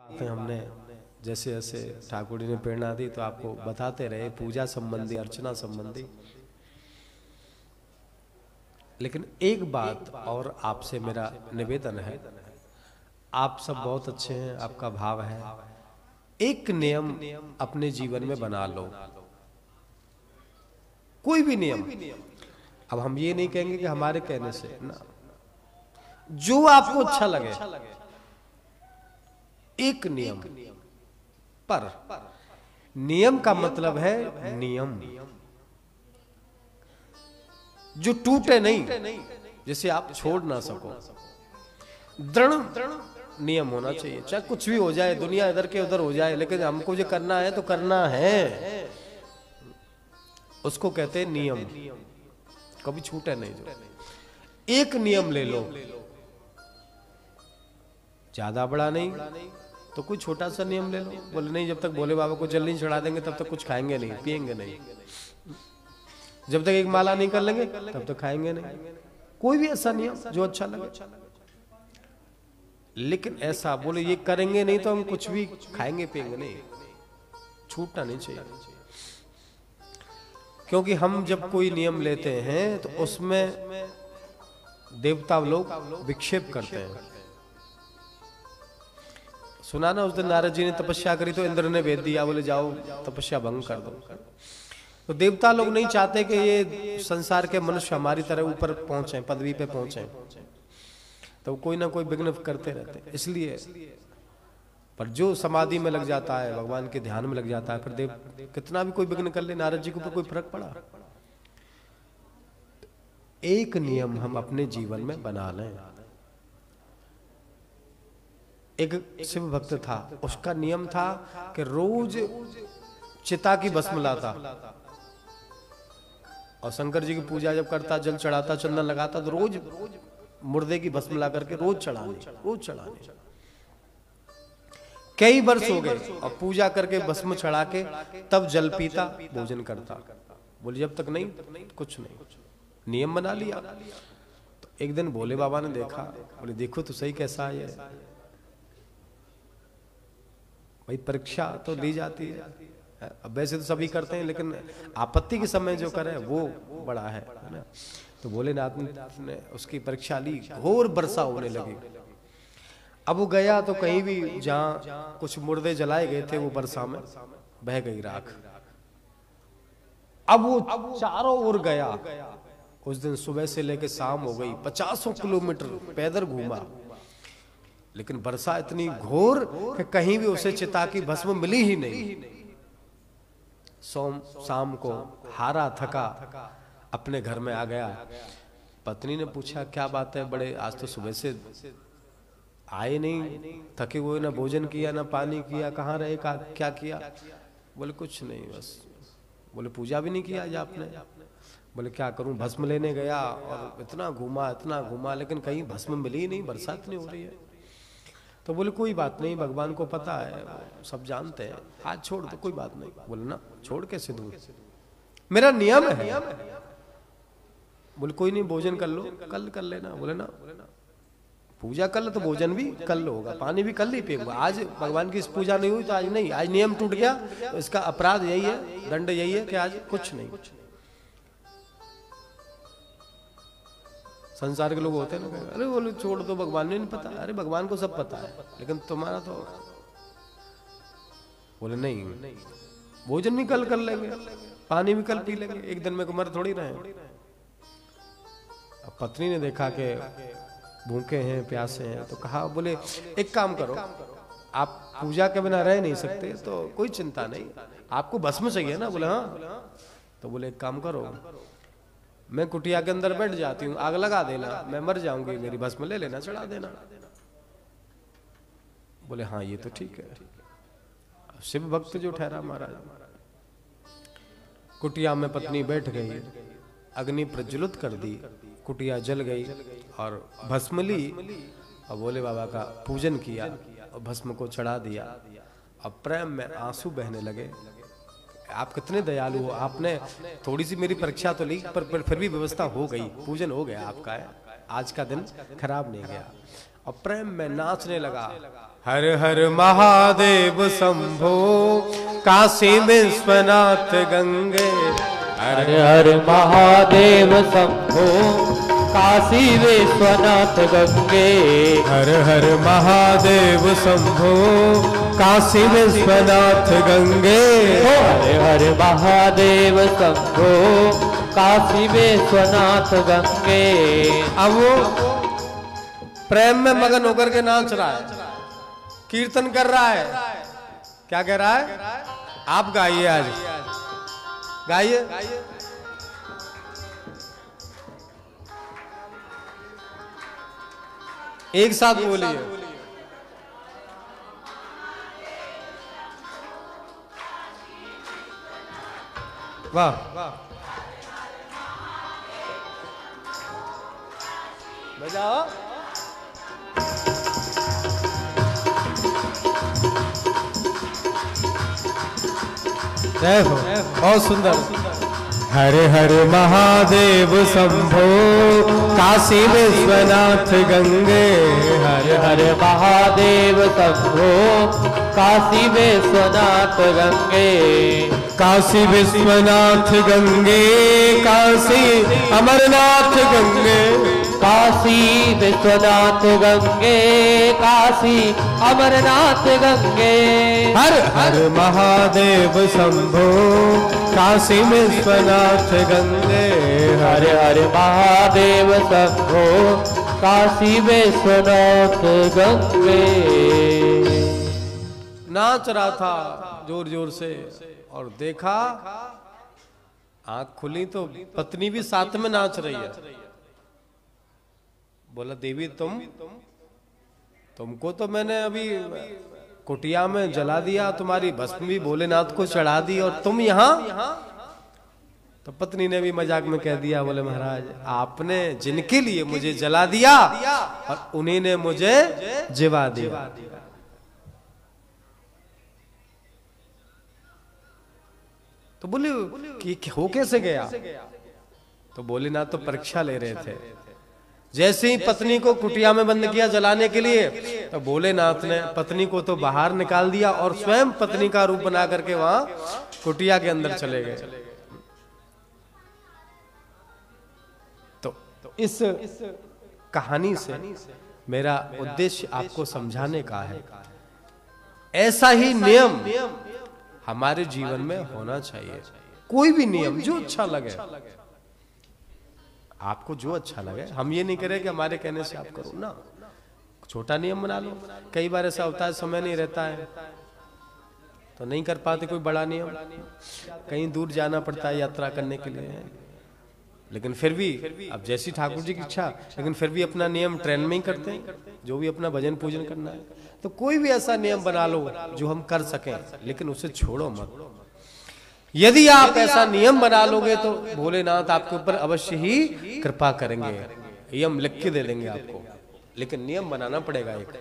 बातें हमने जैसे जैसे ठाकुर जी ने प्रेरणा दी तो आपको बताते रहे, पूजा संबंधी, अर्चना संबंधी। लेकिन एक बात और आपसे मेरा निवेदन है, आप सब बहुत अच्छे हैं, आपका भाव है, एक नियम अपने जीवन में बना लो, कोई भी नियम। अब हम ये नहीं कहेंगे कि हमारे कहने से ना, जो आपको अच्छा लगे, एक नियम। पर नियम का मतलब है नियम जो टूटे नहीं, जिसे आप छोड़ ना सको। दृढ़ नियम होना चाहिए, चाहे कुछ भी हो जाए, दुनिया इधर के उधर हो जाए, लेकिन हमको जो करना है तो करना है, उसको कहते हैं नियम। कभी छूटे नहीं। जो एक नियम ले लो, ज्यादा बड़ा नहीं तो कोई छोटा सा नियम ले लो। बोले नहीं, जब तक भोले बाबा को जल नहीं चढ़ा देंगे तब तक कुछ खाएंगे नहीं, पिएंगे नहीं। जब तक एक माला नहीं कर लेंगे तब तक खाएंगे नहीं। कोई भी ऐसा नियम जो अच्छा लगे। लेकिन ऐसा बोले ये करेंगे नहीं तो हम कुछ भी खाएंगे पिएंगे नहीं, छूटना नहीं चाहिए। क्योंकि हम जब कोई नियम लेते हैं तो उसमें देवता लोग विक्षेप करते हैं। सुना ना, उस दिन नारद जी ने तपस्या करी तो इंद्र ने भेज दिया, बोले जाओ तपस्या भंग कर दो। तो देवता लोग नहीं चाहते कि ये संसार के मनुष्य हमारी तरह ऊपर पहुंचे, पदवी पे पहुंचे, तो कोई ना कोई विघ्न करते रहते। इसलिए पर जो समाधि में लग जाता है, भगवान के ध्यान में लग जाता है, फिर देव कितना भी कोई विघ्न कर ले, नारद जी को कोई फर्क पड़ा। एक नियम हम अपने जीवन में बना लें। एक शिव भक्त था, उसका नियम था कि रोज चिता की भस्म लाता और शंकर जी की पूजा जब करता, जल चढ़ाता, चंदन लगाता, तो रोज मुर्दे की भस्म ला करके रोज चढ़ाने। कई वर्ष हो गए और पूजा करके भस्म चढ़ा के तब जल पीता, भोजन करता। बोले जब तक नहीं कुछ नहीं, नियम बना लिया। तो एक दिन भोले बाबा ने देखा, बोले देखो तो सही कैसा है ये। भाई परीक्षा तो ली जाती है, अब वैसे तो सभी करते हैं, लेकिन आपत्ति के समय जो करे वो बड़ा है ना। तो भोलेनाथ ने उसकी परीक्षा ली, घोर वर्षा होने लगी। अब वो गया तो कहीं भी जहां कुछ मुर्दे जलाए गए थे वो वर्षा में बह गई राख। अब वो चारों ओर गया। उस दिन सुबह से लेकर शाम हो गई, 50 किलोमीटर पैदल घूमा, लेकिन वर्षा इतनी घोर कि कहीं भी उसे चिता की भस्म मिली ही नहीं। शाम को हारा थका अपने घर में आ गया। पत्नी ने पूछा क्या बात है, बड़े आज तो सुबह से आए नहीं, थके हुए, ना भोजन किया ना पानी किया, कहाँ रहे, क्या किया? बोले कुछ नहीं बस। बोले पूजा भी नहीं किया आज आपने? बोले क्या करूं, भस्म लेने गया और इतना घूमा लेकिन कहीं भस्म मिली ही नहीं, बरसात नहीं हो रही है। तो बोले कोई बात नहीं, भगवान को पता है, सब जानते हैं, आज छोड़ दो, कोई बात नहीं। बोले ना, छोड़ कैसे दूं, मेरा नियम है। बोले कोई नहीं, भोजन कर लो, कल कर लेना। बोले ना, पूजा कर लो तो भोजन भी कल होगा, पानी भी कल ही पिएगा। आज भगवान की पूजा नहीं हुई तो आज नहीं, आज नियम टूट गया, तो इसका अपराध यही है, दंड यही है कि आज कुछ नहीं। संसार के लोग होते हैं ना, अरे बोले छोड़ दो, भगवान ने नहीं पता। अरे भगवान को सब पता है, लेकिन तुम्हारा तो। बोले नहीं, भोजन भी कल कर लेंगे, पानी भी कल पी लेंगे, एक दिन में मर थोड़ी रहे। अब पत्नी ने देखा कि भूखे हैं, प्यासे हैं, तो कहा, बोले एक काम करो, आप पूजा के बिना रह नहीं सकते तो कोई चिंता नहीं, आपको भस्म चाहिए ना? बोले हाँ। तो बोले एक काम करो, मैं कुटिया के अंदर बैठ जाती हूँ, आग लगा देना, मैं मर जाऊंगी, मेरी भस्म ले लेना, चढ़ा देना। बोले हाँ ये तो ठीक है। शिव भक्त जो ठहरा महाराज, कुटिया में पत्नी बैठ गई, अग्नि प्रज्वलित कर दी, कुटिया जल गई और भस्म ली और भोले बाबा का पूजन किया और भस्म को चढ़ा दिया। अब प्रेम में आंसू बहने लगे। आप कितने दयालु हो, आपने थोड़ी सी मेरी परीक्षा तो ली, पर फिर भी व्यवस्था हो गई, पूजन हो गया आपका, आज का दिन खराब नहीं गया। और प्रेम में नाचने लगा। हर हर महादेव शंभो काशी विश्वनाथ गंगे। हर हर महादेव शंभो काशी विश्वनाथ गंगे। हर हर महादेव शंभो काशी विश्वनाथ गंगे। हर हर महादेव शंभो काशी विश्वनाथ गंगे। अब वो प्रेम में मगन होकर के नाच रहा है, कीर्तन कर रहा है। क्या कह रहा है? आप गाइए, आज गाइए। एक साथ बोलिए। वाह बजाओ। जय हो, बहुत सुंदर। हर हर महादेव शंभो काशी विश्वनाथ गंगे। हर हर महादेव शंभो काशी विश्वनाथ गंगे। काशी विश्वनाथ गंगे, काशी अमरनाथ गंगे। काशी विश्वनाथ गंगे, काशी अमरनाथ गंगे। हर हर महादेव शंभो काशी विश्वनाथ गंगे। हर हर महादेव शंभो काशी विश्वनाथ गंगे। नाच रहा था जोर जोर से, और देखा आंख खुली तो पत्नी भी साथ में नाच रही है। बोला, देवी तुमको तो मैंने अभी कुटिया में जला दिया, तुम्हारी भस्म भी भोलेनाथ को चढ़ा दी, और तुम यहाँ। तो पत्नी ने भी मजाक में कह दिया, बोले महाराज आपने जिनके लिए मुझे जला दिया और उन्हीं ने मुझे जिवा दिया। तो बोले कि हो कैसे गया? तो भोलेनाथ तो परीक्षा ले रहे थे। जैसे ही पत्नी को कुटिया में बंद किया जलाने के लिए, तो भोलेनाथ ने पत्नी को तो बाहर निकाल दिया और स्वयं पत्नी का रूप बना करके वहां कुटिया के अंदर चले गए। तो इस कहानी से मेरा उद्देश्य आपको समझाने का है, ऐसा ही नियम हमारे जीवन में होना चाहिए। कोई भी नियम जो अच्छा लगे, आपको जो अच्छा लगे। हम ये नहीं करें कि हमारे कहने से आप करो ना, छोटा नियम बना लो। कई बार ऐसा होता है समय नहीं रहता है तो नहीं कर पाते कोई बड़ा नियम, कहीं दूर जाना पड़ता है यात्रा करने के लिए, लेकिन फिर भी अब जैसी ठाकुर जी की इच्छा, लेकिन फिर भी अपना नियम ट्रेन में ही करते हैं, जो भी अपना भजन पूजन करना है। तो कोई भी ऐसा नियम बना लो जो हम कर सकें, लेकिन उसे छोड़ो मत। यदि आप ऐसा नियम बना लोगे तो भोलेनाथ आपके ऊपर अवश्य ही कृपा करेंगे, यम लिख के दे देंगे आपको, लेकिन नियम बनाना पड़ेगा एक।